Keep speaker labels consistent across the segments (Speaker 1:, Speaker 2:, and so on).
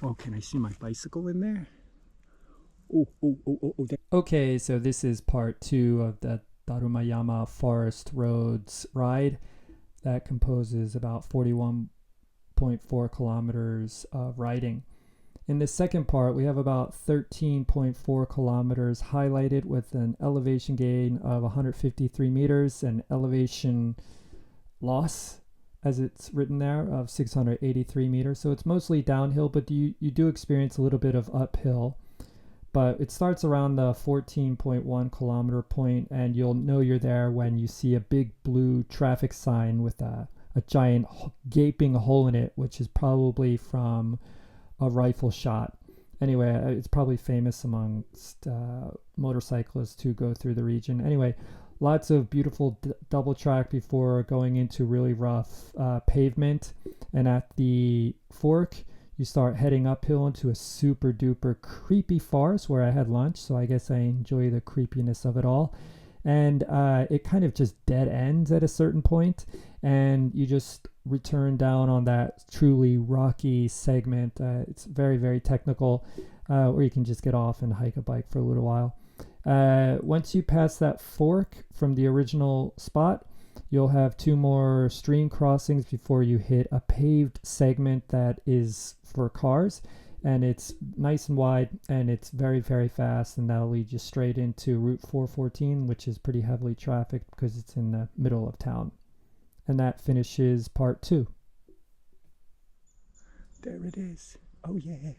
Speaker 1: Oh, can I see my bicycle in there? Oh.
Speaker 2: Okay, so this is part 2 of the Darumayama Forest Roads ride that composes about 41.4 kilometers of riding. In the second part, we have about 13.4 kilometers highlighted with an elevation gain of 153 meters and elevation loss, as it's written there, of 683 meters. So it's mostly downhill, but you do experience a little bit of uphill. But it starts around the 14.1 kilometer point, and you'll know you're there when you see a big blue traffic sign with a giant gaping hole in it, which is probably from a rifle shot. Anyway, it's probably famous amongst motorcyclists to go through the region. Anyway, lots of beautiful double track before going into really rough pavement. And at the fork, you start heading uphill into a super duper creepy forest where I had lunch, so I guess I enjoy the creepiness of it all. And it kind of just dead ends at a certain point, and you just return down on that truly rocky segment. It's very, very technical, where you can just get off and hike a bike for a little while. Once you pass that fork from the original spot, you'll have 2 more stream crossings before you hit a paved segment that is for cars, and it's nice and wide, and it's very, very fast, and that'll lead you straight into Route 414, which is pretty heavily trafficked because it's in the middle of town. And that finishes part 2.
Speaker 1: There it is. Oh yeah.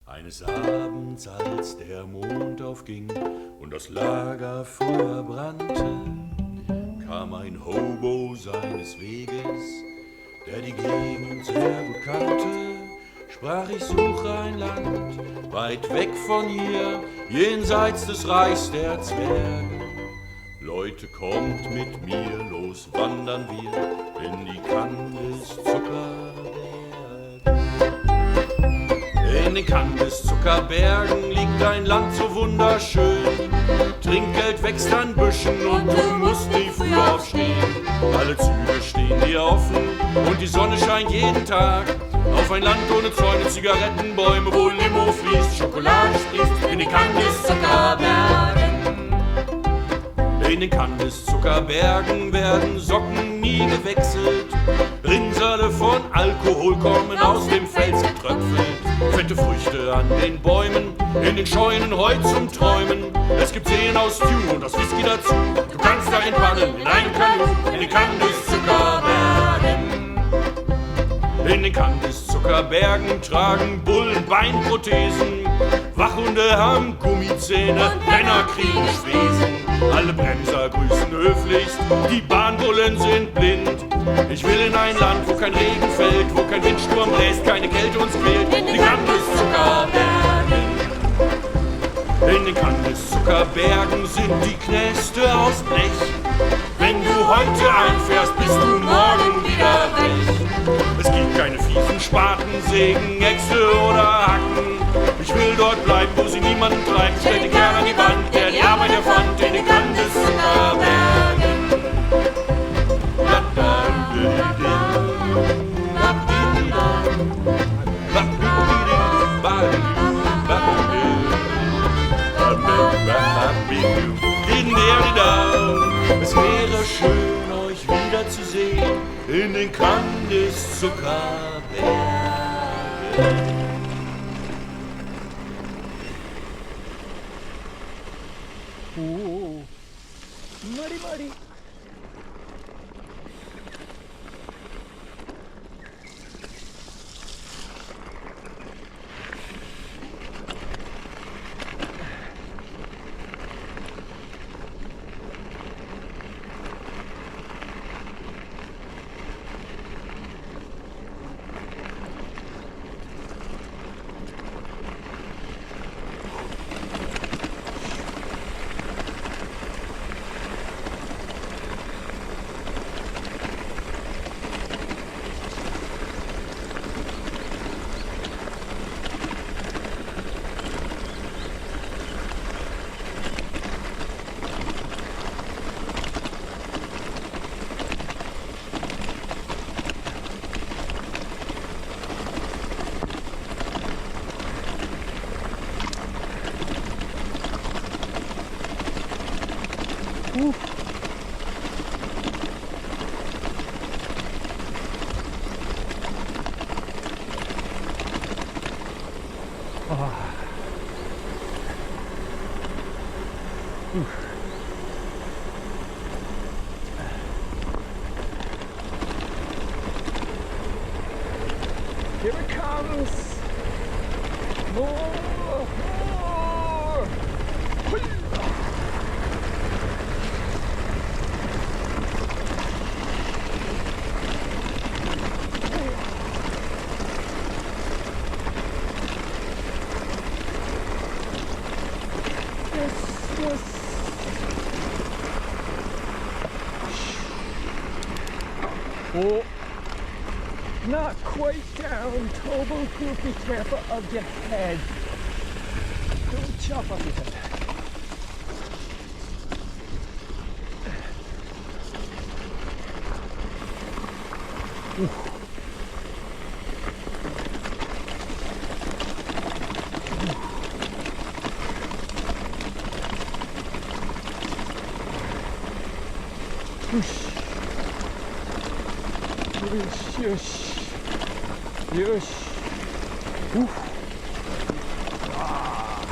Speaker 3: Eines Abends, als der Mond aufging und das Lagerfeuer brannte, kam ein Hobo seines Weges, der die Gegend sehr gut kannte. Sprach, ich suche ein Land, weit weg von hier, jenseits des Reichs der Zwerge. Leute, kommt mit mir, los wandern wir in die Kandiszuckerbergen. In den Kandiszuckerbergen liegt ein Land so wunderschön. Trinkgeld wächst an Büschen und du musst nie früh aufstehen. Alle Züge stehen dir offen und die Sonne scheint jeden Tag. Auf ein Land ohne Zäune, Zigarettenbäume, wo Limo fließt, Schokolade sprießt in den Kandiszuckerbergen. In den Kandiszuckerbergen werden Socken nie gewechselt. Rinnsale von Alkohol kommen aus dem Fels getröpfelt. Fette Früchte an den Bäumen, in den Scheunen Heu zum Träumen. Es gibt Seen aus Stew und aus Whisky dazu. Du kannst darin paddeln in einem Kanu, in den Kandiszuckerbergen. In den Kandiszuckerbergen tragen Bullen Beinprothesen. Wachhunde haben Gummizähne, Männer kriegen Spesen. Alle Bremser grüßen höflichst, die Bahnbullen sind blind. Ich will in ein Land, wo kein Regen fällt, wo kein Windsturm bläst, keine Kälte uns quält. In den Kandiszuckerbergen. In den Kandiszuckerbergen sind die Knäste aus Blech. Wenn du heute einfährst, bist du morgen wieder weg. Es gibt keine fiesen Spaten, Sägen, Äxte oder Hacken. Ich will dort bleiben, wo sie niemanden treibt. Stellt den Kerl an die Wand, der die Arbeit erfand, in den Kandiszuckerbergen. Es wäre schön, euch wiederzusehen in den Kandiszuckerbergen.
Speaker 1: Oh, muddy. yes. More. Yes. Oh, not quite down. Tobo, be careful of your head. Don't chop off your head. Yes. Oof. Ah.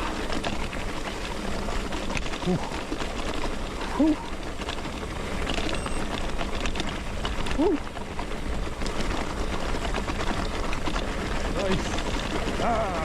Speaker 1: Oof. Oof. Oof. Nice. Ah.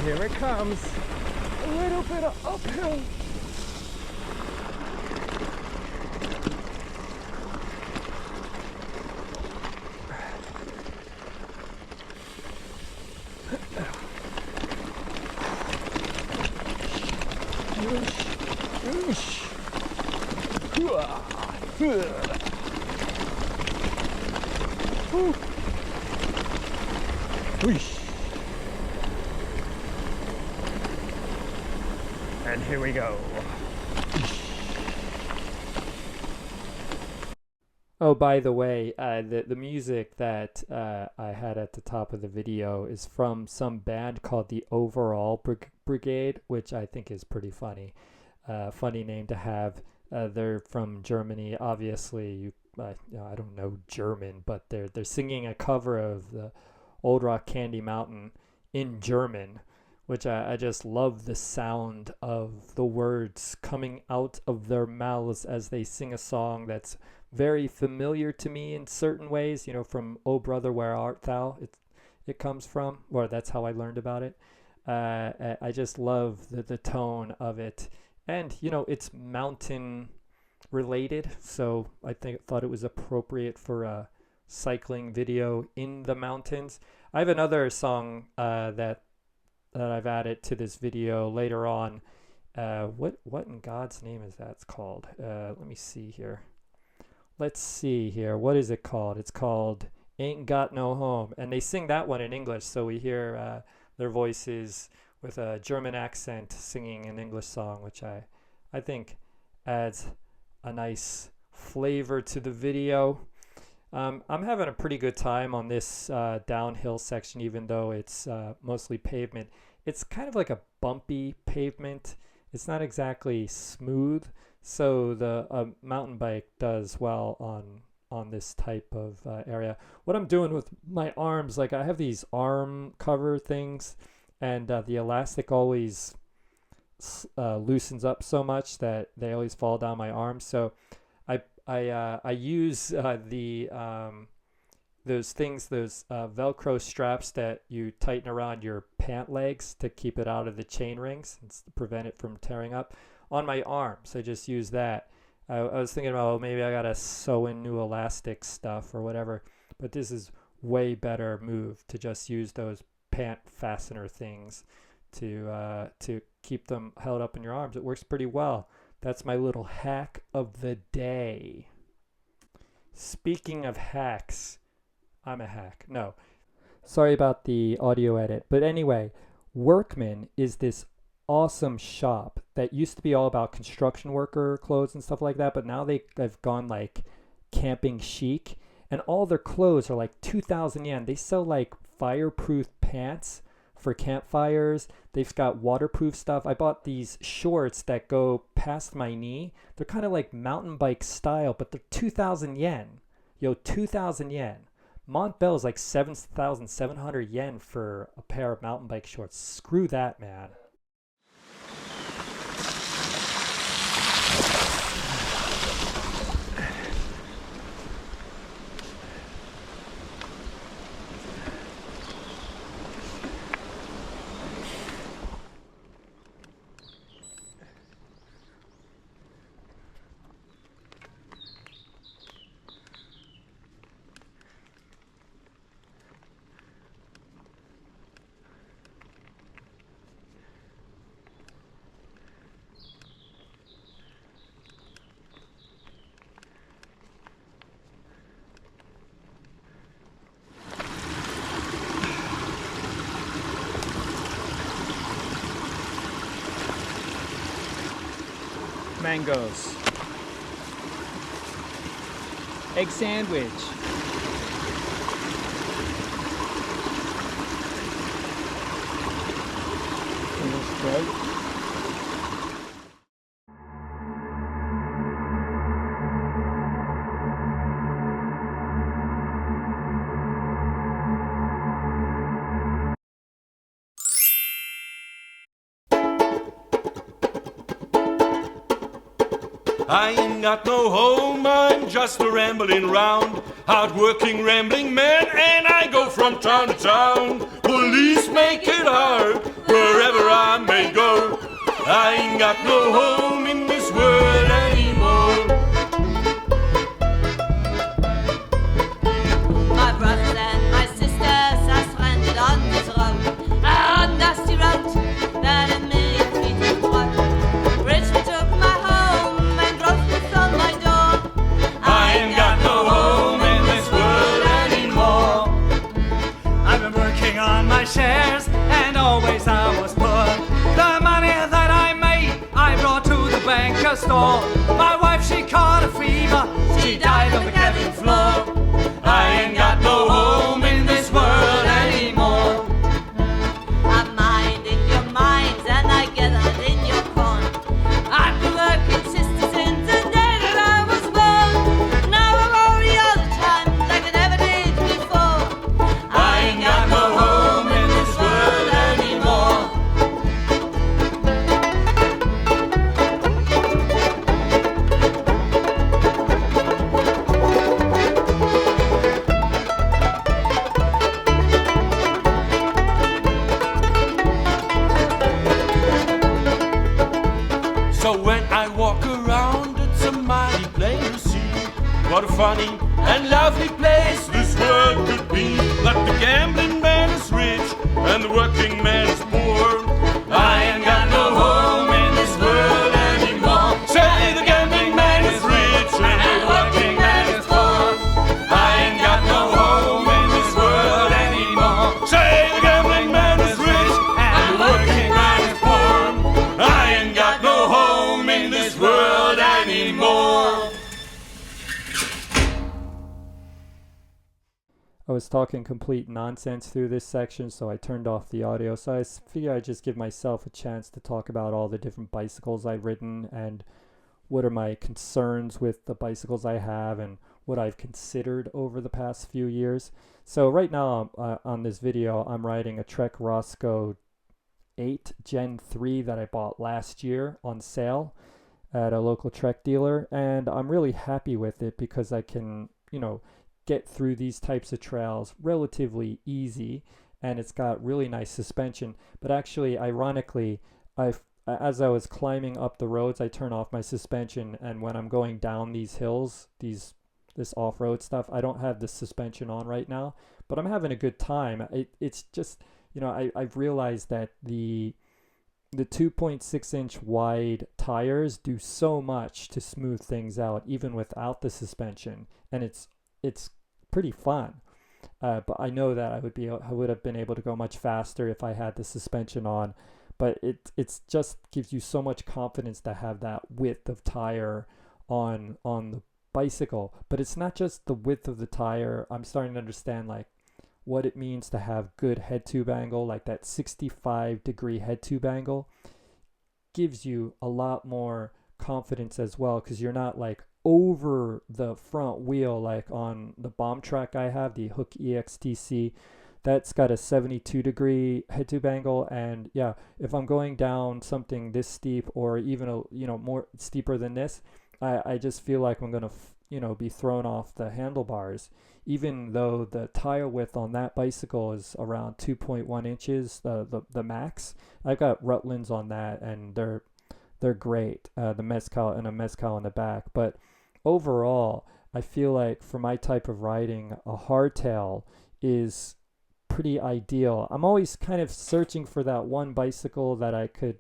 Speaker 1: Here it comes. A little bit of uphill. And here we go.
Speaker 2: Oh, by the way, the music that I had at the top of the video is from some band called the Overall Brigade, which I think is pretty funny. Funny name to have. They're from Germany. Obviously, I don't know German, but they're singing a cover of the Old Rock Candy Mountain in German, which I just love the sound of the words coming out of their mouths as they sing a song that's very familiar to me in certain ways, from Oh Brother, Where Art Thou? It comes from, or that's how I learned about it. I just love the tone of it. And, it's mountain related, so I thought it was appropriate for a cycling video in the mountains. I have another song that I've added to this video later on. What in God's name is that called? Let me see here. Let's see here. What is it called? It's called Ain't Got No Home. And they sing that one in English, so we hear their voices with a German accent singing an English song, which I think adds a nice flavor to the video. I'm having a pretty good time on this downhill section, even though it's mostly pavement. It's kind of like a bumpy pavement. It's not exactly smooth, so the mountain bike does well on this type of area. What I'm doing with my arms, like I have these arm cover things, and the elastic always loosens up so much that they always fall down my arms. So I use those Velcro straps that you tighten around your pant legs to keep it out of the chain rings and to prevent it from tearing up on my arms. I just use that. I was thinking about, maybe I gotta sew in new elastic stuff or whatever, but this is way better move to just use those pant fastener things to keep them held up in your arms. It works pretty well. That's my little hack of the day. Speaking of hacks, I'm a hack. No. Sorry about the audio edit. But anyway, Workman is this awesome shop that used to be all about construction worker clothes and stuff like that, but now they've gone like camping chic, and all their clothes are like 2,000 yen. They sell like fireproof pants for campfires. They've got waterproof stuff. I bought these shorts that go past my knee. They're kind of like mountain bike style, but they're 2,000 yen. Yo, 2,000 yen. Montbell is like 7,700 yen for a pair of mountain bike shorts. Screw that, man.
Speaker 1: Mangoes. Egg sandwich. English bread.
Speaker 3: I ain't got no home, I'm just a rambling round, hard-working rambling man, and I go from town to town. Police make it hard wherever I may go. I ain't got no home in this world anymore.
Speaker 4: My brothers and my sisters are stranded on this road, on dusty road that a million feet in water. Richard took my home and groceries on my door.
Speaker 3: I ain't got no home in this world anymore.
Speaker 5: I've been working on my shares, and always I was poor. The money that I made, I brought to the banker's store. My wife, she caught a fever, she died on the cabin floor.
Speaker 3: I ain't got no home in this world anymore.
Speaker 4: I'm minding your minds and I gathered in your corn. I've been working sister since the day that I was born. Now I'm already all the time like I never did before.
Speaker 3: I ain't got no home in this world anymore. So when I walk around, it's a mighty plain to see what a funny and lovely place this world could be. But the gambling man is rich and the working man is poor. I ain't got no home in this world anymore. Say the gambling man is rich and the working man is poor. I ain't got no home in this world anymore. Say the gambling man is rich and the working man is poor. I ain't got no home in this world anymore.
Speaker 2: I was talking complete nonsense through this section, so I turned off the audio. So I figure I'd just give myself a chance to talk about all the different bicycles I've ridden and what are my concerns with the bicycles I have and what I've considered over the past few years. So right now on this video, I'm riding a Trek Roscoe 8 Gen 3 that I bought last year on sale at a local Trek dealer, and I'm really happy with it because I can, get through these types of trails relatively easy, and it's got really nice suspension. But actually, ironically, as I was climbing up the roads, I turn off my suspension, and when I'm going down these hills, this off-road stuff, I don't have the suspension on right now, but I'm having a good time. It's just, I've realized that the 2.6-inch wide tires do so much to smooth things out even without the suspension, and it's pretty fun. But I know that I would have been able to go much faster if I had the suspension on. But it's just gives you so much confidence to have that width of tire on the bicycle. But it's not just the width of the tire. I'm starting to understand what it means to have good head tube angle, like that 65-degree head tube angle, gives you a lot more confidence as well, because you're not like over the front wheel like on the bomb track I have, the Hook EXTC. That's got a 72-degree head tube angle, and yeah, if I'm going down something this steep or even more steeper than this, I just feel like I'm gonna be thrown off the handlebars, even though the tire width on that bicycle is around 2.1 inches, the max. I've got Rutlands on that, and they're great. The Mezcal and a Mezcal in the back, but overall, I feel like for my type of riding, a hardtail is pretty ideal. I'm always kind of searching for that one bicycle that I could,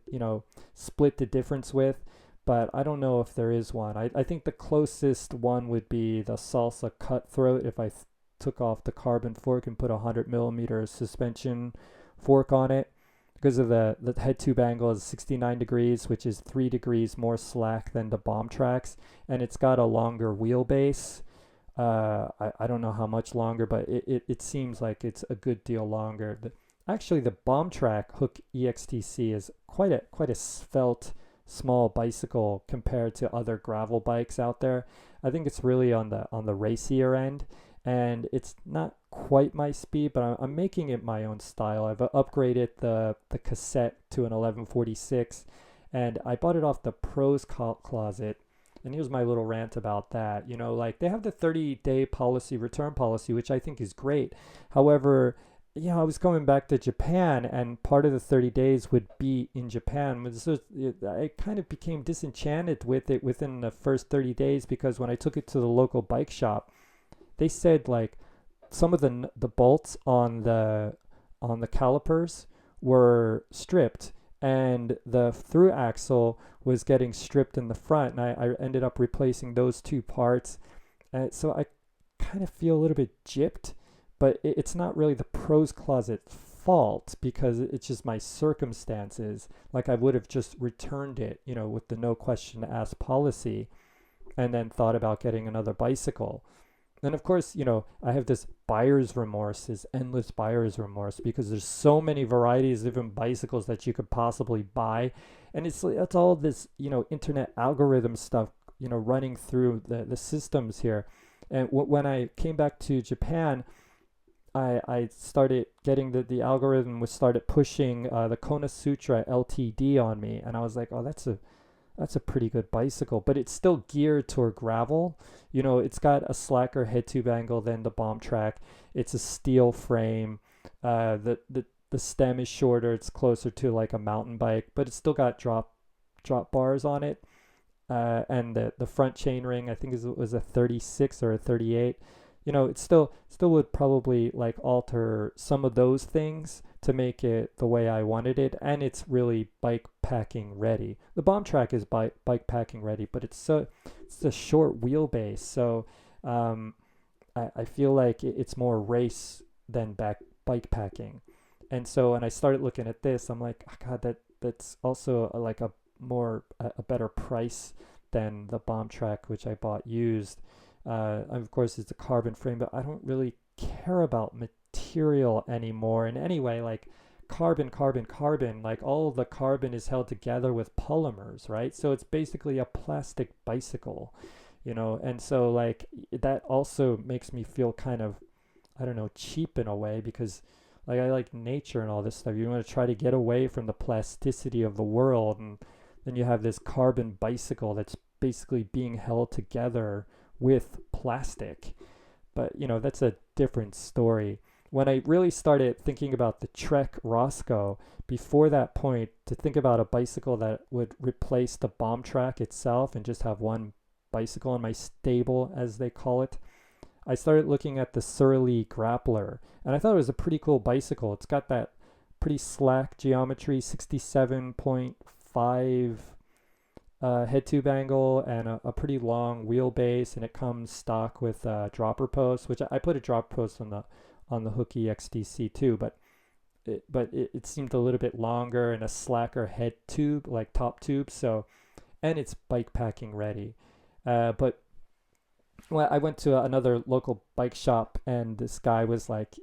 Speaker 2: split the difference with, but I don't know if there is one. I think the closest one would be the Salsa Cutthroat if I took off the carbon fork and put a 100mm suspension fork on it, because of the head tube angle is 69 degrees, which is 3 degrees more slack than the bomb tracks, and it's got a longer wheelbase. I don't know how much longer, but it seems like it's a good deal longer. Actually, the bomb track Hook EXTC is quite a svelte, small bicycle compared to other gravel bikes out there. I think it's really on the racier end, and it's not quite my speed, but I'm making it my own style. I've upgraded the cassette to an 1146, and I bought it off the Pros Closet. And here's my little rant about that. Like they have the 30-day return policy, which I think is great. However, I was coming back to Japan, and part of the 30 days would be in Japan. So I kind of became disenchanted with it within the first 30 days, because when I took it to the local bike shop, they said like some of the bolts on the calipers were stripped, and the through axle was getting stripped in the front, and I ended up replacing those two parts. So I kind of feel a little bit gypped, but it's not really the Pros Closet fault, because it's just my circumstances. Like I would have just returned it, with the no question asked policy, and then thought about getting another bicycle. And of course, I have this buyer's remorse, this endless buyer's remorse, because there's so many varieties of different bicycles that you could possibly buy. And it's all this, internet algorithm stuff, running through the systems here. And when I came back to Japan, I started getting the algorithm started pushing the Kona Sutra LTD on me. And I was like, oh, that's a pretty good bicycle, but it's still geared toward gravel. It's got a slacker head tube angle than the bomb track. It's a steel frame. The stem is shorter. It's closer to like a mountain bike, but it's still got drop bars on it. And the front chain ring, I think it was a 36 or a 38. It still would probably like alter some of those things to make it the way I wanted it, and it's really bike packing ready. The bomb track is bike packing ready, but it's a short wheelbase, so I feel like it's more race than bike packing. And so when I started looking at this, I'm like, oh God, that's also like a better price than the bomb track, which I bought used. Of course, it's a carbon frame, but I don't really care about material anymore. And anyway, like carbon, like all the carbon is held together with polymers, right? So it's basically a plastic bicycle, and so like that also makes me feel kind of, I don't know, cheap in a way, because like I like nature and all this stuff. You want to try to get away from the plasticity of the world, and then you have this carbon bicycle that's basically being held together with plastic. But that's a different story. When I really started thinking about the Trek Roscoe, before that point, to think about a bicycle that would replace the bomb track itself and just have one bicycle in my stable, as they call it, I started looking at the Surly Grappler, and I thought it was a pretty cool bicycle. It's got that pretty slack geometry, 67.5 head tube angle, and a pretty long wheelbase, and it comes stock with dropper posts, which I put a drop post on the Hook EXTC too, but it seemed a little bit longer and a slacker head tube, like top tube. So, and it's bike packing ready. But well, I went to another local bike shop, and this guy was like,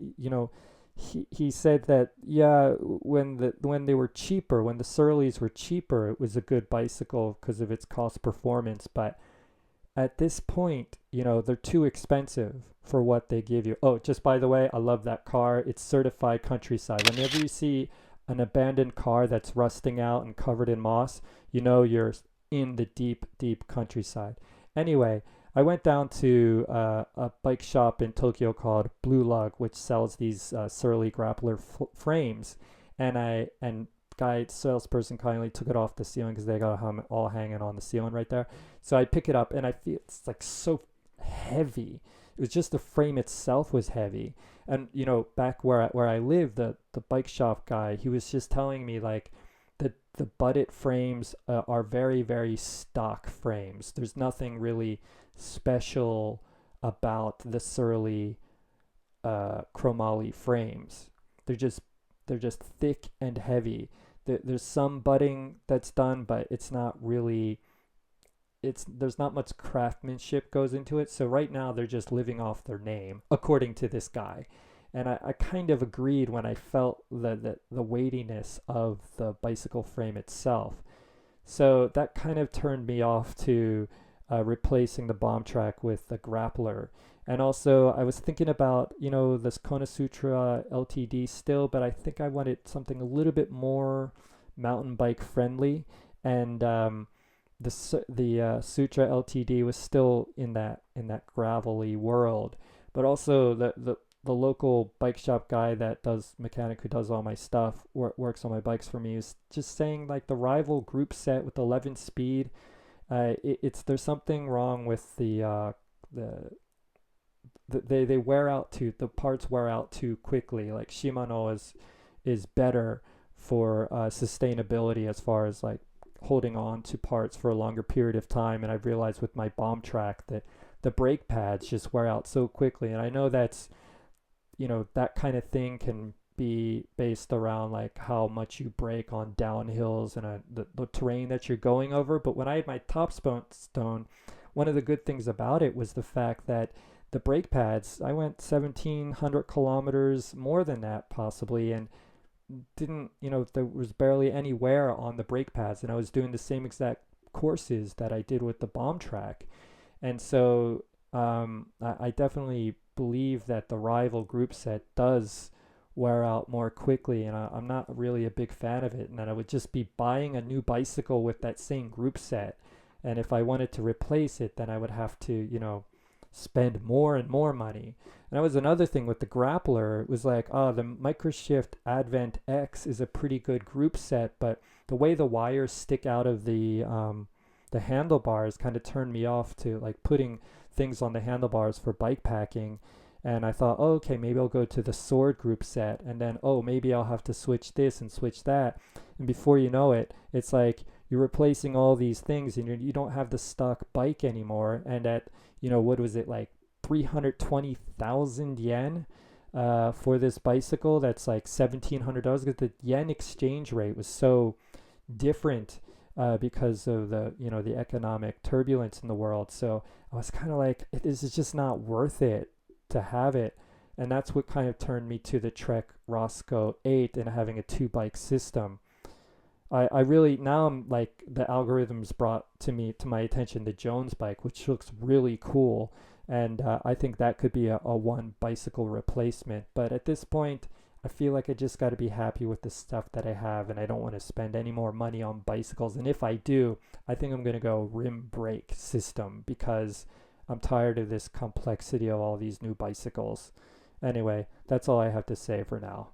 Speaker 2: he said that, yeah, when they were cheaper, when the Surleys were cheaper, it was a good bicycle because of its cost performance. But at this point, they're too expensive for what they give you. Oh, just by the way, I love that car. It's certified countryside. Whenever you see an abandoned car that's rusting out and covered in moss, you're in the deep, deep countryside. Anyway, I went down to a bike shop in Tokyo called Blue Lug, which sells these Surly grappler frames, and salesperson kindly took it off the ceiling because they got them all hanging on the ceiling right there. So I pick it up, and I feel it's like so heavy. It was just the frame itself was heavy. And back where I live, the bike shop guy, he was just telling me like the butted frames are very, very stock frames. There's nothing really special about the Surly chromoly frames. They're just thick and heavy. There's some butting that's done, but it's not really, there's not much craftsmanship goes into it. So right now they're just living off their name, according to this guy. And I kind of agreed when I felt the weightiness of the bicycle frame itself. So that kind of turned me off to replacing the bomb track with the grappler. And also I was thinking about, this Kandiszuckerbergen LTD still, but I think I wanted something a little bit more mountain bike friendly. And the Sutra LTD was still in that gravelly world. But also the local bike shop guy mechanic who does all my stuff, works on my bikes for me, is just saying like the rival group set with 11 speed, there's something wrong with they wear out the parts wear out too quickly. Like Shimano is better for sustainability as far as like holding on to parts for a longer period of time. And I've realized with my bomb track that the brake pads just wear out so quickly. And I know that's, that kind of thing can be based around like how much you brake on downhills and the terrain that you're going over. But when I had my Topstone, one of the good things about it was the fact that the brake pads, I went 1,700 kilometers, more than that possibly, and didn't, there was barely any wear on the brake pads, and I was doing the same exact courses that I did with the bomb track. And so I definitely believe that the rival group set does wear out more quickly, and I'm not really a big fan of it, and that I would just be buying a new bicycle with that same group set, and if I wanted to replace it, then I would have to spend more and more money. And that was another thing with the grappler. It was like, the Microshift Advent X is a pretty good group set, but the way the wires stick out of the handlebars kind of turned me off to like putting things on the handlebars for bike packing. And I thought, okay, maybe I'll go to the Sword group set, and then maybe I'll have to switch this and switch that, and before you know it, it's like you're replacing all these things, and you don't have the stock bike anymore. And at what was it, like 320,000 yen for this bicycle? That's like $1,700 because the yen exchange rate was so different because of the economic turbulence in the world. So I was kind of like, this is just not worth it to have it. And that's what kind of turned me to the Trek Roscoe 8 and having a 2-bike system. I really, now I'm like, the algorithms brought to my attention the Jones bike, which looks really cool. And I think that could be a one bicycle replacement. But at this point, I feel like I just got to be happy with the stuff that I have, and I don't want to spend any more money on bicycles. And if I do, I think I'm going to go rim brake system, because I'm tired of this complexity of all these new bicycles. Anyway, that's all I have to say for now.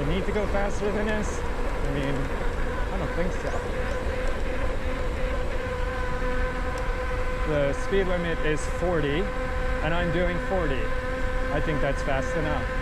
Speaker 1: Need to go faster than this? I mean, I don't think so. The speed limit is 40, and I'm doing 40. I think that's fast enough.